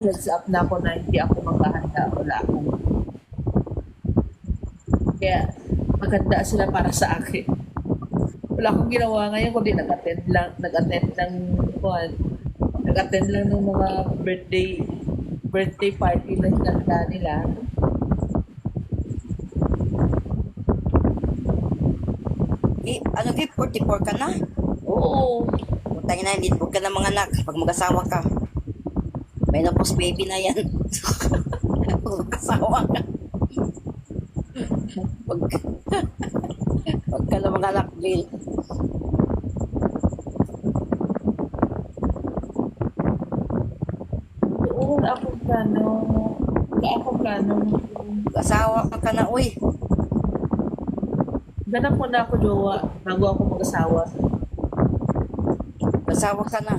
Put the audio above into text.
Heads up na ako na hindi ako maghahanda. Wala akong. Kaya maganda sila para sa akin. Wala akong ginawa ngayon kundi nag-attend lang ng mga birthday party na hinanda nila. Ano gift? 44 ka na? Oo. Putang na, hindi ka na mga anak. Pag mag-asawa ka, may napos baby na yan. Pag mag-asawa ka. Pag, pag ka na mga anak, Jill. Oo, wala akong plano. Wala akong plano. Mag-asawa ka na, uy. Ganap mo na ako jowa bago ako mag-asawa. Mag-asawa ka na.